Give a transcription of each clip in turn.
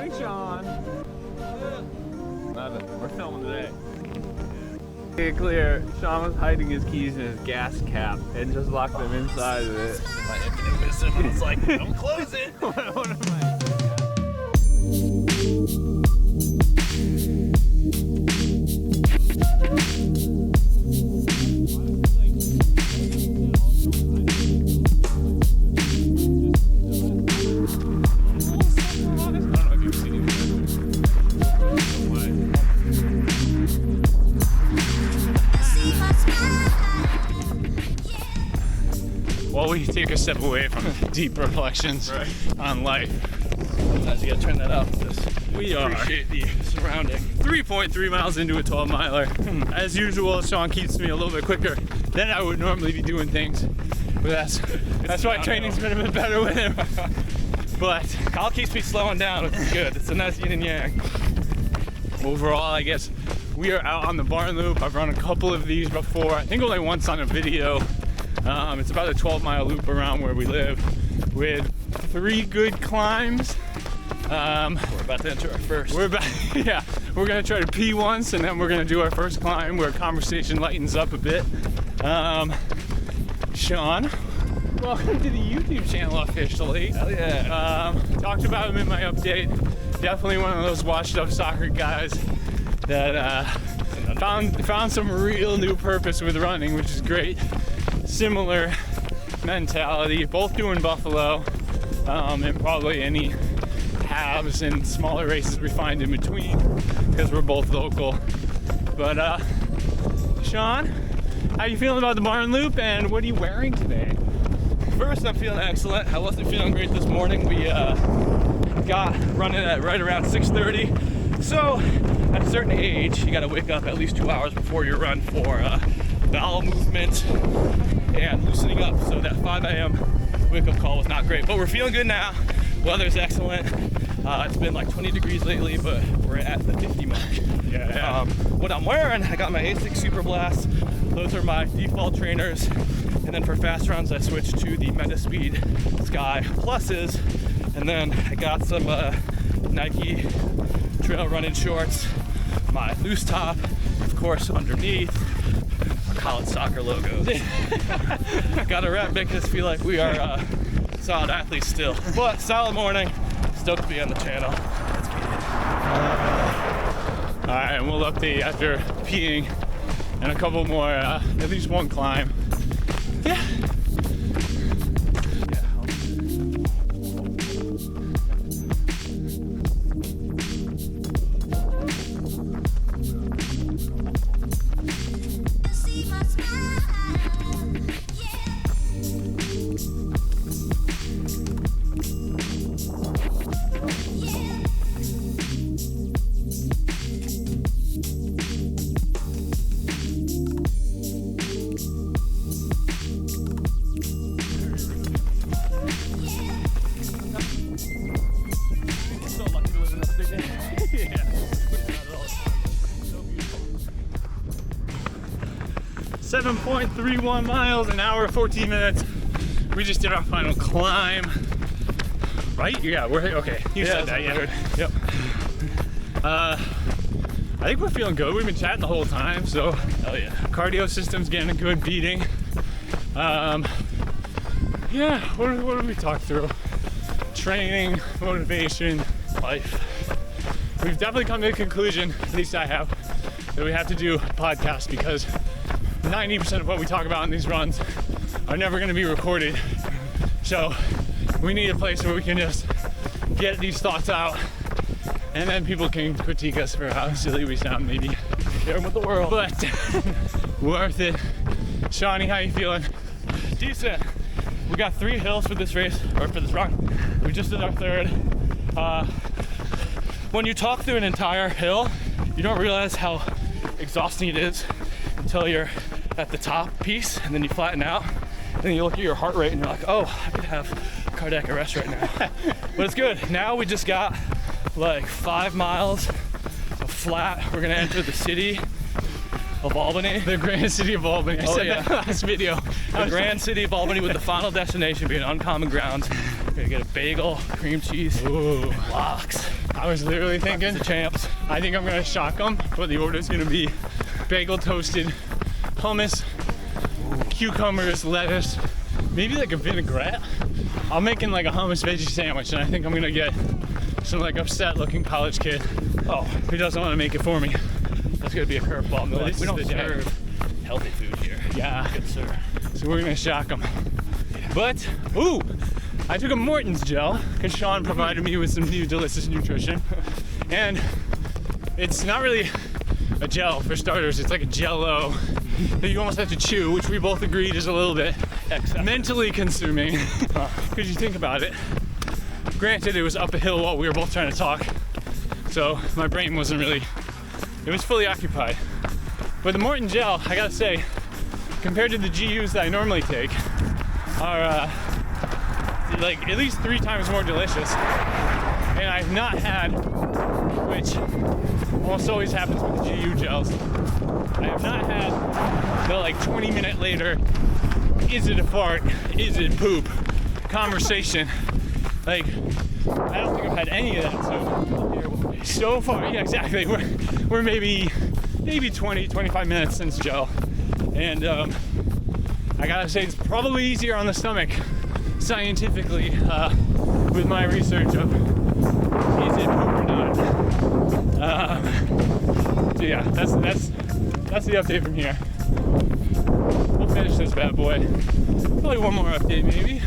morning, Sean. We're filming today. Okay, clear. Sean was hiding his keys in his gas cap and just locked them inside of it. My infinite wisdom, I was like, don't close it. What am I? While we take a step away from deep reflections on life. Sometimes you gotta turn that up. We are Appreciate the surrounding. 3.3 miles into a 12 miler. As usual, Sean keeps me a little bit quicker than I would normally be doing things. But that's why training's been a bit better with him. But Kyle keeps me slowing down, which is good. It's a nice yin and yang. overall, I guess we are out on the barn loop. I've run a couple of these before. I think only once on a video. It's about a 12-mile loop around where we live with 3 good climbs. We're about to enter our first. We're gonna try to pee once, and then we're gonna do our first climb where conversation lightens up a bit. Sean, welcome to the YouTube channel officially. Hell yeah. Talked about him in my update. Definitely one of those washed up soccer guys that found some real new purpose with running, which is great. Similar mentality, both doing Buffalo, and probably any halves and smaller races we find in between because we're both local. But Sean, how you feeling about the barn loop, and what are you wearing today? First, I'm feeling excellent. I wasn't feeling great this morning. We got running at right around 6:30. So at a certain age, you gotta wake up at least 2 hours before your run for bowel movement and loosening up. So that 5 a.m. wake up call was not great, but we're feeling good now. Weather's excellent. It's been like 20 degrees lately, but we're at the 50 mark. Yeah. What I'm wearing, I got my Asics Super Blast. Those are my default trainers. And then for fast runs, I switched to the Metaspeed Sky Pluses. And then I got some Nike trail running shorts, my loose top, of course, underneath our college soccer logos. Gotta make us feel like we are solid athletes still. But solid morning, stoked to be on the channel. Let's get it. All right, and we'll update after peeing and a couple more, at least one climb. Yeah. 7.31 miles, an hour, 14 minutes. We just did our final climb. Right? Yeah, we're okay. You said that, yeah. Yep. I think we're feeling good. We've been chatting the whole time, so Hell yeah. cardio system's getting a good beating. Yeah, what did we talk through? Training, motivation, life. We've definitely come to the conclusion, at least I have, that we have to do a podcast because 90% of what we talk about in these runs are never going to be recorded. So we need a place where we can just get these thoughts out, and then people can critique us for how silly we sound, maybe. Share them with the world. But worth it. Shawnee, how you feeling? Decent. We got 3 hills for this race, or for this run. We just did our 3rd. When you talk through an entire hill, you don't realize how exhausting it is until you're at the top piece, and then you flatten out, and then you look at your heart rate and you're like, oh, I could have cardiac arrest right now. But it's good. Now we just got like 5 miles of flat. We're gonna enter the city of Albany. The grand city of Albany. I said that last video. The grand city of Albany, with the final destination being Uncommon Grounds. We're gonna get a bagel, cream cheese, Ooh. lox. I was literally thinking, the champs. I think I'm gonna shock them, but the order is gonna be bagel toasted, hummus, cucumbers, lettuce, maybe like a vinaigrette. I'm making like a hummus veggie sandwich, and I think I'm gonna get some like upset looking college kid who doesn't want to make it for me. That's gonna be a curveball. But Like, this we is don't the day. serve healthy food here. Yeah. Good sir. So we're gonna shock them. But, ooh, I took a Morton's gel because Sean provided me with some new delicious nutrition. And it's not really a gel for starters, it's like a Jell-O that you almost have to chew, which we both agreed is a little bit mentally consuming because you think about it. Granted, it was up a hill while we were both trying to talk, so my brain wasn't really, it was fully occupied. But the Morton gel, I gotta say, compared to the GUs that I normally take, are like at least 3 times more delicious. And I've not had, which almost always happens with the GU gels, I have not had the like 20-minute later, is it a fart, is it poop conversation. Like, I don't think I've had any of that so far. Yeah, exactly. We're maybe 20, 25 minutes since gel. And I gotta say, it's probably easier on the stomach, scientifically, with my research of is it poop or not. So yeah, that's the update from here. We'll finish this bad boy. Probably one more update, maybe.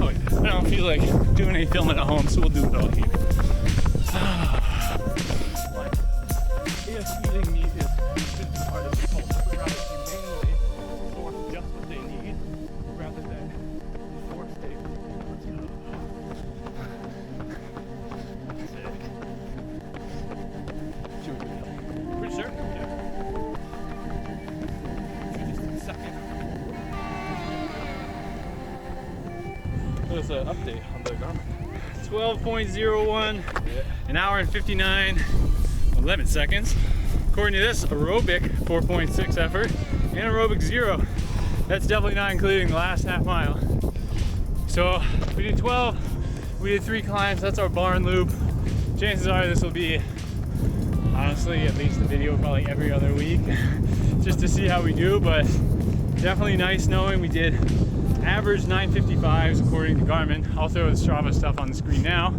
Oh yeah. I don't feel like doing any filming at home, so we'll do it all here. If eating meat is part of the culture, but rather humanely source just what they need, rather than force it. Should we do it? Pretty sure? Yeah. Just a second. There's an update on the Garmin. 12.01, an hour and 59.11 seconds. According to this, aerobic 4.6 effort, anaerobic 0. That's definitely not including the last half mile. So we did 12, we did 3 climbs, that's our barn loop. Chances are this will be, honestly, at least a video probably every other week, just to see how we do, but definitely nice knowing we did average 9:55s according to Garmin. I'll throw the Strava stuff on the screen now,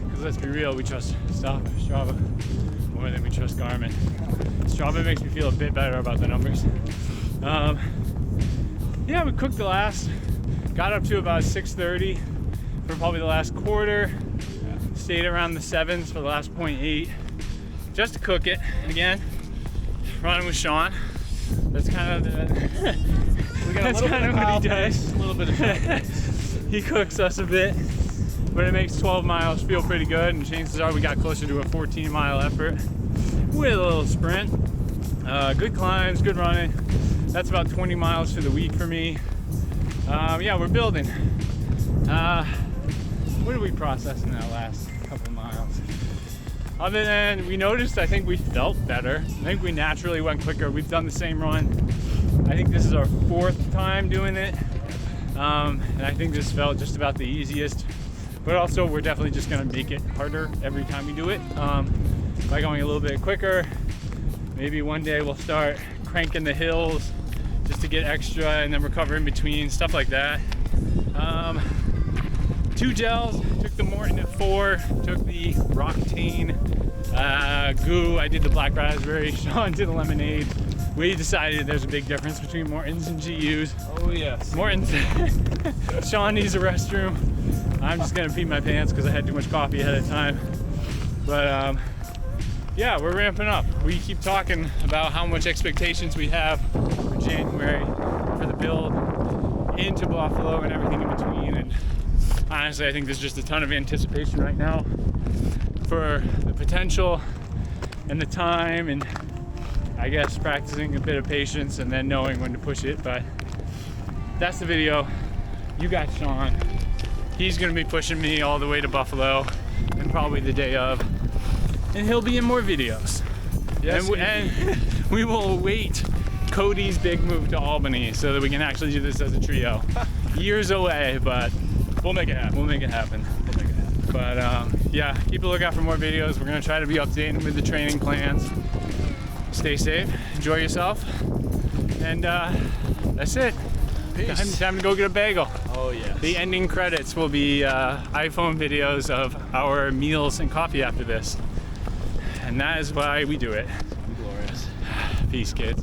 because let's be real, we trust Strava more than we trust Garmin. Strava makes me feel a bit better about the numbers. Yeah, we cooked the last, got up to about 6:30 for probably the last quarter, stayed around the 7s for the last 0.8, just to cook it. And again, running with Sean. That's kind of the, that's kind of what he does. A little bit of He cooks us a bit, but it makes 12 miles feel pretty good, and chances are we got closer to a 14-mile effort with a little sprint. Good climbs, good running. That's about 20 miles for the week for me. Yeah, we're building. What did we process in that last couple miles? Other than we noticed, I think we felt better. I think we naturally went quicker. We've done the same run. I think this is our 4th time doing it. And I think this felt just about the easiest. But also, we're definitely just gonna make it harder every time we do it. By going a little bit quicker. Maybe one day we'll start cranking the hills just to get extra and then recover in between, stuff like that. 2 gels, took the Morton at 4, took the Roctane goo, I did the black raspberry, Sean did the lemonade. We decided there's a big difference between Morton's and GU's. Oh yes. Morton's, Sean needs a restroom. I'm just gonna pee my pants because I had too much coffee ahead of time. But yeah, we're ramping up. We keep talking about how much expectations we have for January, for the build into Buffalo and everything in between. And honestly, I think there's just a ton of anticipation right now for the potential and the time, and I guess practicing a bit of patience and then knowing when to push it. But that's the video. You got Sean. He's gonna be pushing me all the way to Buffalo and probably the day of. And he'll be in more videos. Yes, and we will await Cody's big move to Albany so that we can actually do this as a trio. Years away, but We'll make it happen. we'll make it happen. We'll make it happen. But yeah, keep a lookout for more videos. We're gonna try to be updating with the training plans. Stay safe, enjoy yourself, and that's it. Peace. Time to go get a bagel. Oh yeah. The ending credits will be iPhone videos of our meals and coffee after this. And that is why we do it. Glorious. Peace, kids.